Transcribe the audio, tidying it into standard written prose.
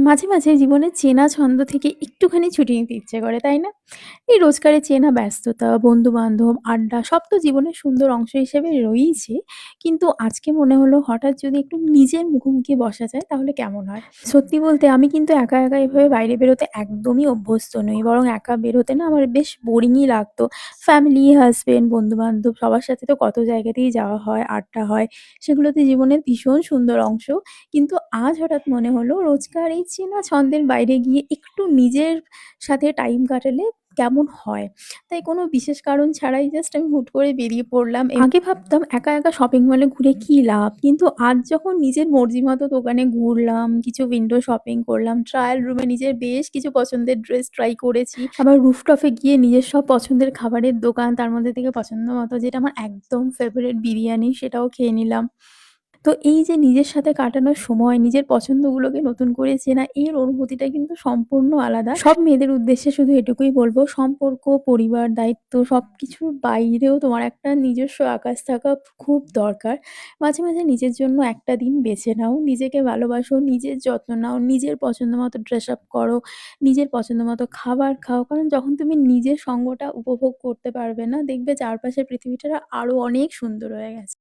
মাঝে, মাঝে জীবনে চেনা ছন্দ থেকে একটুখানি ছুটি নিতে ইচ্ছে করে, তাই না? এই রোজকারের চেনা ব্যস্ততা, বন্ধু-বান্ধব, আড্ডা সব তো জীবনের সুন্দর অংশ হিসেবে রয়েইছে। কিন্তু আজকে মনে হলো হঠাৎ যদি একটু নিজের মুখোমুখি বসা যায় তাহলে কেমন হয়? সত্যি বলতে আমি কিন্তু একা, একা এভাবে বাইরে বেরোতে একদমই অভ্যস্ত নই। বরং একা বেরোতে না আমার বেশ বোরিংই লাগতো। ফ্যামিলি, হাসব্যান্ড, বন্ধু-বান্ধব সবার সাথে তো কত জায়গাতেই যাওয়া হয়, আড্ডা হয়। সেগুলো তো জীবনের ভীষণ সুন্দর অংশ। কিন্তু আজ হঠাৎ মনে হলো রোজকার এই চেনা ছন্দের বাইরে গিয়ে একটু নিজের সাথে টাইম কাটালে কেমন হয়? তাই কোনো বিশেষ কারণ ছাড়াই জাস্ট আমি হুট করে বেরিয়ে পড়লাম। আগে ভাবতাম একা, একা শপিং মলে ঘুরে কি লাভ? কিন্তু আজ যখন নিজের মর্জি মতো দোকানে ঘুরলাম, কিছু উইন্ডো শপিং করলাম, ট্রায়াল রুমে নিজের বেশ কিছু পছন্দের ড্রেস ট্রাই করেছি। আবার রুফটপে গিয়ে নিজের সব পছন্দের খাবারের দোকান, তার মধ্যে থেকে পছন্দ মতো যেটা আমার একদম ফেভারিট বিরিয়ানি সেটাও খেয়ে নিলাম। তো এই যে নিজের সাথে কাটানোর সময়, নিজের পছন্দগুলোকে নতুন করে চেনা, এর অনুভূতিটা কিন্তু সম্পূর্ণ আলাদা। সব মেয়েদের উদ্দেশ্যে শুধু এটুকুই বলব, সম্পর্ক, পরিবার, দায়িত্ব সবকিছুর বাইরেও তোমার একটা নিজস্ব আকাশ থাকা খুব দরকার। মাঝে, মাঝে নিজের জন্য একটা দিন বেছে নাও, নিজেকে ভালোবাসো, নিজের যত্ন নাও, নিজের পছন্দ মতো ড্রেস আপ করো, নিজের পছন্দ মতো খাবার খাও। কারণ যখন তুমি নিজের সঙ্গটা উপভোগ করতে পারবে না, দেখবে চারপাশের পৃথিবীটা আরো অনেক সুন্দর হয়ে গেছে।